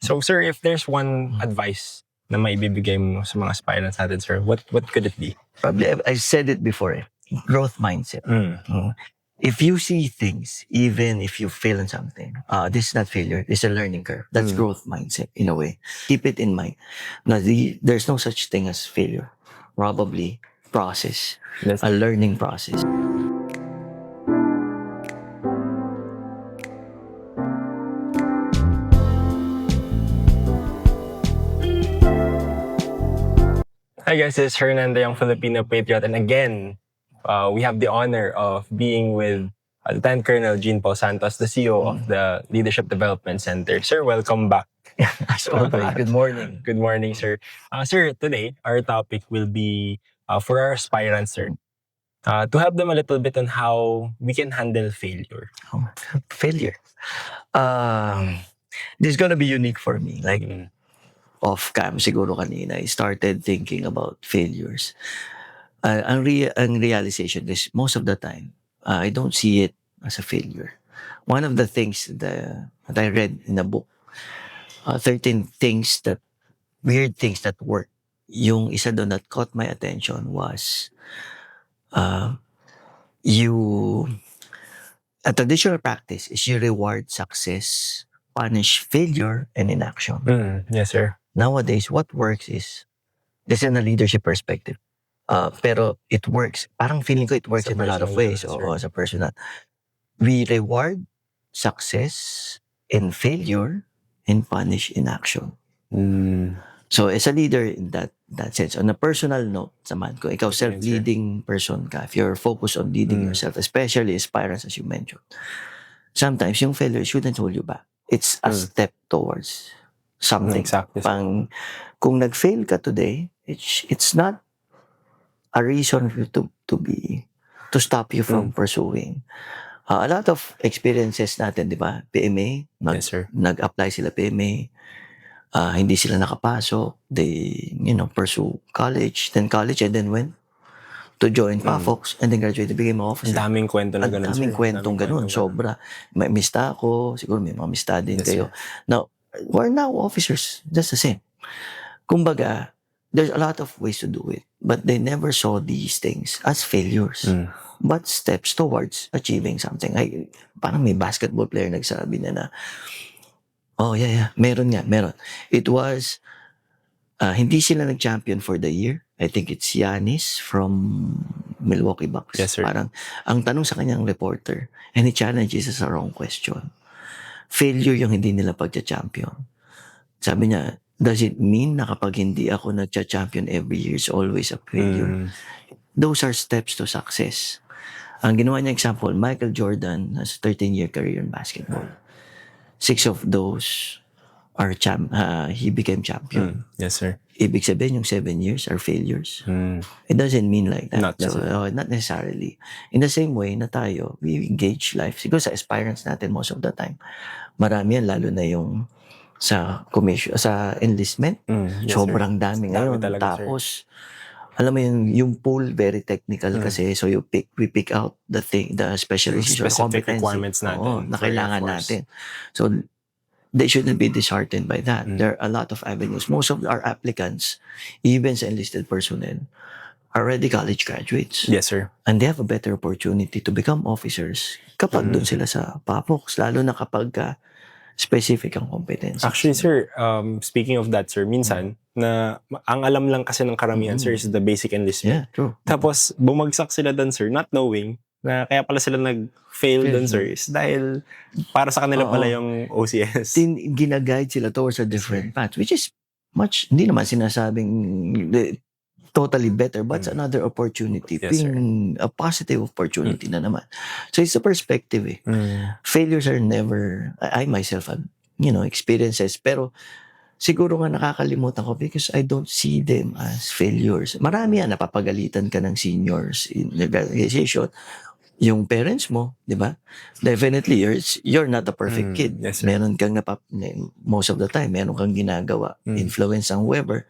So, sir, if there's one advice na maibibigay mo sa mga aspirants natin, sir, what could it be? Probably, I said it before, growth mindset. If you see things, even if you fail in something, this is not failure, this is a learning curve. That's growth mindset in a way. Keep it in mind. Now, there's no such thing as failure. Probably process, a learning process. Hi guys, this is Hernando, young Filipino patriot, and again, we have the honor of being with Lieutenant Colonel Gene Paul Santos, the CEO of the Leadership Development Center. Sir, welcome back. As always, good morning. Good morning, sir. Sir, today, our topic will be for our aspirants, sir, to help them a little bit on how we can handle failure. Failure. This is gonna be unique for me. Like, off cam siguro kanina, I started thinking about failures. Ang realization is most of the time, I don't see it as a failure. One of the things that I read in a book, 13 weird things that work. Yung isa doon that caught my attention was, a traditional practice is you reward success, punish failure, and inaction. Yes, sir. Nowadays, what works is, this is in a leadership perspective, pero it works. Parang feeling ko it works in a lot of ways. As a personal. We reward success and failure and punish inaction. So as a leader in that sense, on a personal note, saman ko, ikaw self-leading person ka, if you're focused on leading yourself, especially aspirants as you mentioned, sometimes yung failure shouldn't hold you back. It's a step towards something. Exactly. Kung nag-fail ka today, it's not a reason for you to stop you from pursuing. A lot of experiences natin, di ba? PMA, Yes, sir. nag-apply sila PMA, hindi sila nakapasok, they, pursue college, and then went to join PAFOX, and then graduate, became an officer. Ang daming kwento na ganun, sir. Ang daming kwentong ganun, sobra. May mista ako, siguro may mga mista din kayo. Now, we're now officers, just the same. Kumbaga, there's a lot of ways to do it, but they never saw these things as failures, but steps towards achieving something. Parang may basketball player nagsabi na, meron. It was, hindi sila nag-champion for the year. I think it's Giannis from Milwaukee Bucks. Yes, sir. Parang, ang tanong sa kanyang reporter, and he challenges us a wrong question. Failure yung hindi nila pagcha-champion. Sabi niya, does it mean na kapag hindi ako nagcha-champion every year is always a failure? Those are steps to success. Ang ginawa niya example, Michael Jordan has a 13-year career in basketball. 6 of those are he became champion. Yes, sir. Ibig sabihin yung 7 years are failures. It doesn't mean like that. Not necessarily. In the same way na tayo, we engage life. Siguro sa aspirants natin most of the time, marami yan, lalo na yung sa commission, sa enlistment. Yes, sobrang dami ngayon. Talaga, tapos, alam mo yung pool, very technical kasi. So we pick out the specialization, specific requirements natin. Na kailangan natin. So, they shouldn't be disheartened by that. There are a lot of avenues. Most of our applicants, even sa enlisted personnel, are already college graduates. Yes, sir. And they have a better opportunity to become officers kapag doon sila sa PAFOX, lalo na kapag specific ang competencies. Actually, sir, speaking of that, sir, minsan, na ang alam lang kasi ng karamihan, sir, is the basic enlistment. Yeah, true. Tapos, bumagsak sila doon, sir, not knowing na kaya pala sila nag-fail doon, sir, is dahil para sa kanila pala yung OCS. Ginaguide sila towards a different path, which is hindi naman sinasabing totally better, but it's another opportunity. Yes, sir. A positive opportunity na naman. So it's a perspective. Failures are never, I myself have, experiences, pero siguro nga nakakalimutan ko because I don't see them as failures. Marami yan, napapagalitan ka ng seniors in the organization. Yung parents mo, di ba? Definitely, you're not a perfect kid. Yes, sir. Meron kang most of the time, meron kang ginagawa, influence ang whoever,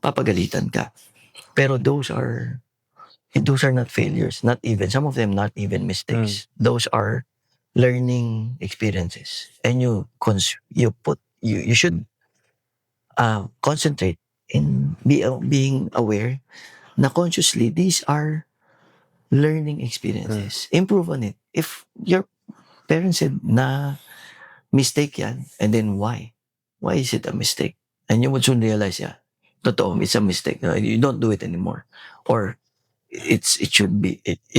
papagalitan ka. Pero those are not failures. Not even, some of them not even mistakes. Those are learning experiences. And you should concentrate in being aware na consciously these are learning experiences. Improve on it. If your parents said na mistake yan, and then why? Why is it a mistake? And you would soon realize, yeah, totoo, it's a mistake. You don't do it anymore. Or it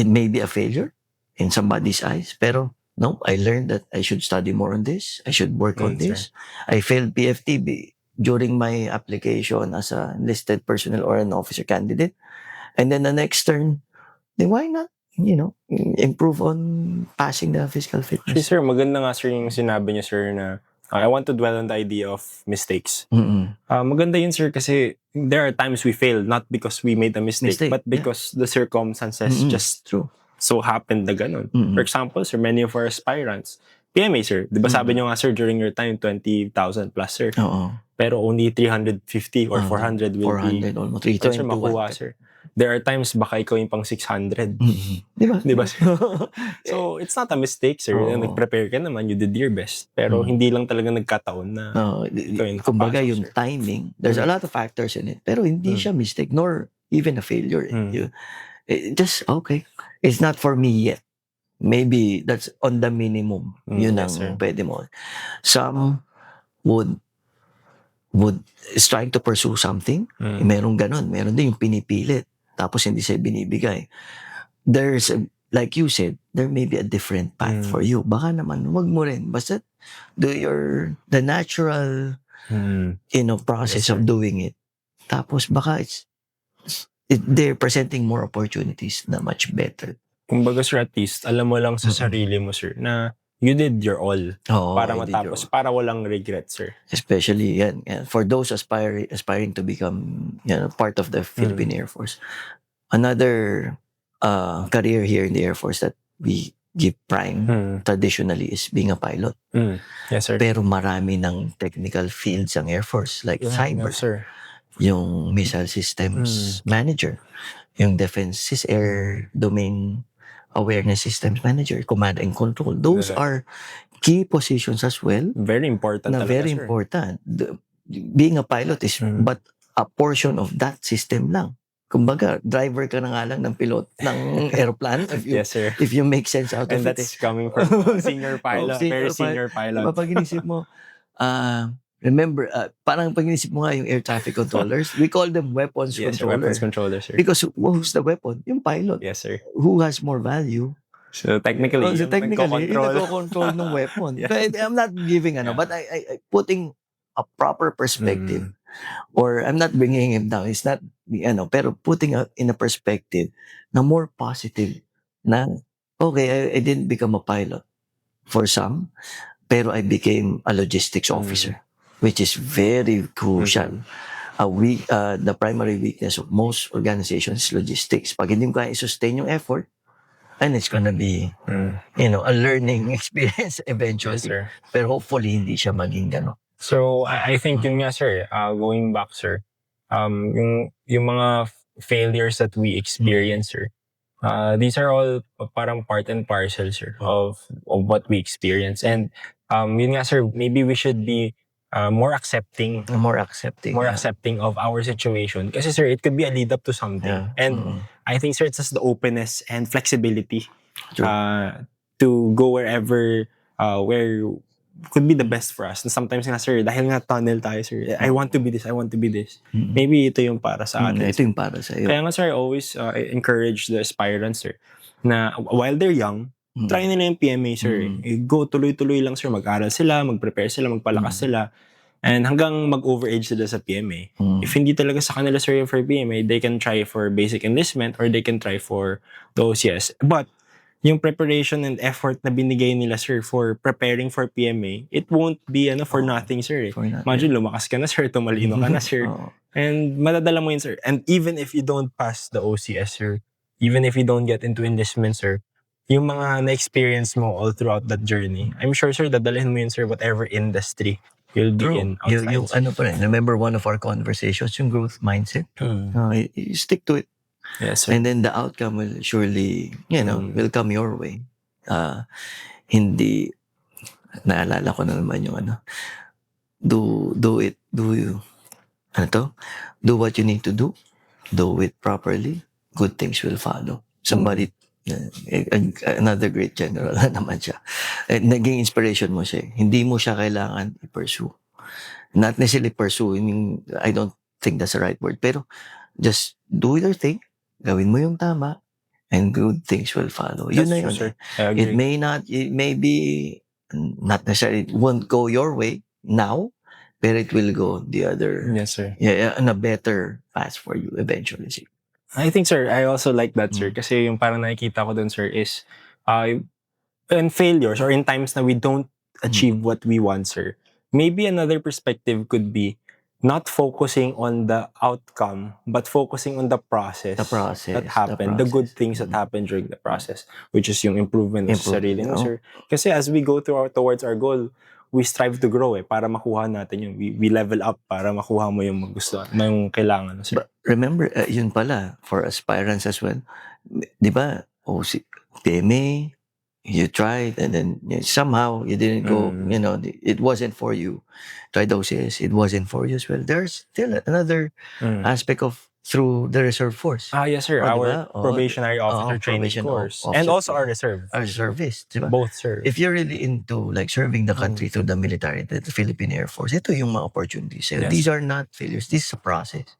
may be a failure in somebody's eyes, pero no, I learned that I should study more on this. I should work on this. I failed PFTB during my application as a enlisted personnel or an officer candidate. And then the next turn, then why not, improve on passing the physical Actually, fitness? sir, maganda nga sir yung sinabi niyo sir na I want to dwell on the idea of mistakes. Maganda yun sir kasi there are times we fail not because we made a mistake, but because the circumstances just True. so happened na ganun. For example, sir, many of our aspirants, PMA sir, di ba sabi niyo nga sir during your time 20,000 plus sir, Oo. pero only 350 or 400 will 400, almost be 320. sir, makuha sir. There are times baka ikaw yung pang 600. Di ba? Di ba sir? So, it's not a mistake, sir. Oo. Nag-prepare ka naman, you did your best. Pero hindi lang talaga nagkataon na ikaw yung Kumbaga nakapasok, yung sir. timing, there's a lot of factors in it. Pero hindi siya mistake, nor even a failure. Just, okay, it's not for me yet. Maybe that's on the minimum. Yun yes, sir. ang pwede mo. Some would is trying to pursue something. Meron ganun. Meron din yung pinipilit. Tapos hindi siya binibigay. Like you said, there may be a different path for you. Baka naman, wag mo rin. Basta do the natural, process of doing it. Tapos baka they're presenting more opportunities na much better. Kumbaga, sir, at least, alam mo lang sa sarili mo, sir, na you did your all para matapos, para walang regret, sir. Especially yan, for those aspiring to become part of the Philippine Air Force. Another career here in the Air Force that we give prime traditionally is being a pilot. Yes, sir. Pero marami ng technical fields ang Air Force like cyber, yes, sir. yung missile systems manager, yung defense air domain awareness systems manager, command and control. Those are key positions as well. Very important Na talaga, very sir. important. Being a pilot is but a portion of that system lang. Kumbaga, driver ka na nga lang ng pilot ng aeroplane Yes, sir. if you make sense out And of it. that's coming from a senior pilot, very senior pilot. Diba, pag inisip mo, remember, parang pag inisip mo nga yung air traffic controllers, we call them weapons Yes, sir, controller. weapons controller, sir. Because who's the weapon? Yung pilot. Yes, sir. Who has more value? So technically, yung nagko-control. nagko-control ng weapon. Yeah. But I'm not giving but I putting a proper perspective. Or I'm not bringing him down. It's not, pero putting in a perspective na more positive na, okay, I didn't become a pilot for some, pero I became a logistics officer, which is very crucial. The primary weakness of most organizations is logistics. Pag hindi mo kaya i-sustain yung effort, and it's gonna be, a learning experience eventually. Yes, sir. Pero hopefully, hindi siya maging gano'n. So, I think yun nga, sir, going back, sir, yung mga failures that we experience, sir, these are all parang part and parcel, sir, of what we experience. And yun nga, sir, maybe we should be more accepting of our situation. Kasi, sir, it could be a lead up to something. Yeah. And I think, sir, it's just the openness and flexibility True. to go wherever, where could be the best for us. And sometimes nga, sir, dahil nga tunnel tayo, sir, I want to be this. Maybe ito yung para sa atin. Ito yung para sa iyo. Kaya nga, sir, I always encourage the aspirants, sir, na while they're young, try nila yung PMA, sir. Go tuloy-tuloy lang, sir. Mag-aral sila, mag-prepare sila, magpalakas sila. And hanggang mag-overage sila sa PMA. If hindi talaga sa kanila, sir, for PMA, they can try for basic enlistment or they can try for the OCS. But yung preparation and effort na binigay nila, sir, for preparing for PMA, it won't be for nothing, sir. Imagine, lumakas ka na, sir, tumalino ka na, sir. And madadala mo yun, sir. And even if you don't pass the OCS, sir, even if you don't get into enlistment, sir, yung mga na-experience mo all throughout that journey, I'm sure, sir, dadalhin mo yun, sir, whatever industry you'll be in outside. Yung remember one of our conversations, yung growth mindset. You stick to it. Yes, sir. And then the outcome will surely, will come your way. Hindi, naalala ko na naman yung do it, do you. ano to, do what you need to do it properly, good things will follow. Somebody, another great general na naman siya. Naging inspiration mo siya. Hindi mo siya kailangan i-pursue. Not necessarily pursue, I don't think that's the right word, pero just do your thing, gawin mo yung tama, and good things will follow. Yun na yun. Sir. It may be not necessarily, it won't go your way now, but it will go the other, Yes, sir. on a better path for you eventually. I think, sir, I also like that, sir. Kasi yung parang nakikita ko dun, sir, is in failures or in times na we don't achieve what we want, sir, maybe another perspective could be not focusing on the outcome, but focusing on the process, that happened, the good things that happened during the process, which is yung improvement sa sarili mo, sir. Kasi as we go towards our goal, we strive to grow para makuha natin yun. We level up para makuha mo yung gusto, yung kailangan, sir. But remember, yun pala, for aspirants as well, di ba, PMA, you tried, and then somehow you didn't go, it wasn't for you. Tried OCS, it wasn't for you as well. There's still another aspect of through the reserve force. Yes, sir. Our probationary officer training course. And also our reserve. Our reservist. Diba? Both, sir. If you're really into like serving the country through the military, the Philippine Air Force, ito yung mga opportunities. So these are not failures. This is a process.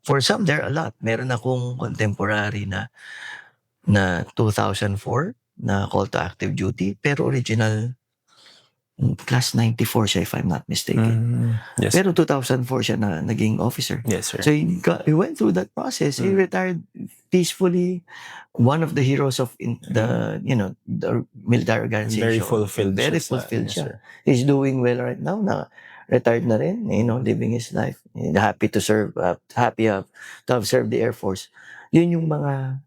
For some, there are a lot. Meron akong contemporary na 2004 na call to active duty, pero original class 94 siya if I'm not mistaken. Yes. Pero 2004 siya na naging officer. Yes, sir. So he went through that process. He retired peacefully. One of the heroes of the military organization. Very fulfilled. Very fulfilled siya. He's doing well right now. Retired na rin, living his life. Happy to serve, happy to have served the Air Force. Yun yung mga,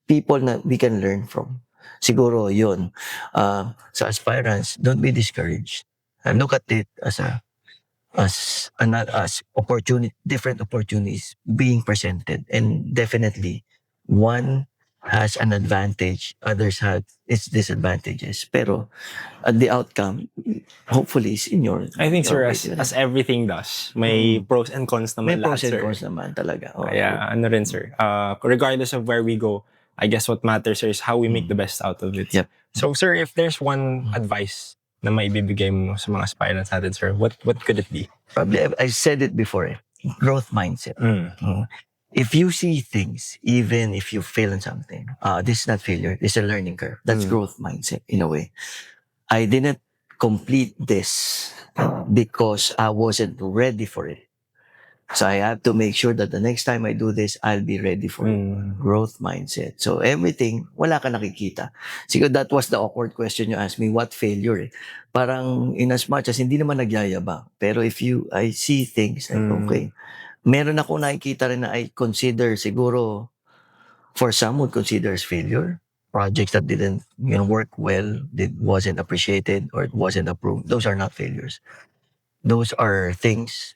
people na we can learn from. Siguro yun, sa aspirants, don't be discouraged. Look at it as opportunity, different opportunities being presented, and definitely one has an advantage, others have its disadvantages. Pero the outcome, hopefully, is in your. I think, sir, as everything does, may pros and cons naman. May pros and cons naman talaga. Kaya ano rin, sir, regardless of where we go, I guess what matters, sir, is how we make the best out of it. Yep. So, sir, if there's one advice na maibibigay mo sa mga aspirants natin, sir, what could it be? Probably, I said it before, growth mindset. If you see things, even if you fail in something, this is not failure, this is a learning curve. That's growth mindset in a way. I didn't complete this because I wasn't ready for it. So I have to make sure that the next time I do this, I'll be ready for it. Growth mindset. So everything, wala ka nakikita. Siguro that was the awkward question you asked me, what failure? Parang in as much as hindi naman nagyayabang. Pero I see things like, okay, meron ako nakikita rin na I consider siguro, for some would consider as failure. Projects that didn't work well, wasn't appreciated, or it wasn't approved. Those are not failures. Those are things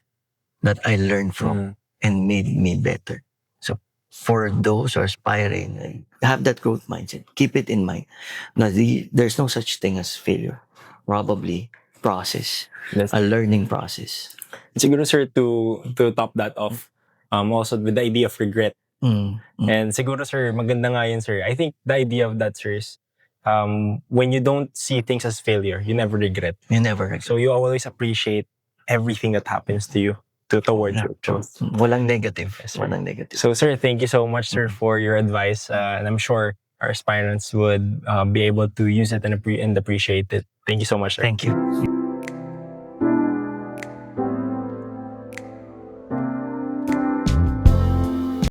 that I learned from and made me better. So for those who are aspiring, have that growth mindset. Keep it in mind. Now, there's no such thing as failure. Probably process, a learning process. Siguro, sir, to top that off, also with the idea of regret. And siguro, sir, maganda nga yun, sir. I think the idea of that, sir, is when you don't see things as failure, you never regret. You never regret. So you always appreciate everything that happens to you towards your growth. Walang negative. Yes, Walang negative. So, sir, thank you so much, sir, for your advice. And I'm sure our aspirants would be able to use it and appreciate it. Thank you so much, sir. Thank you.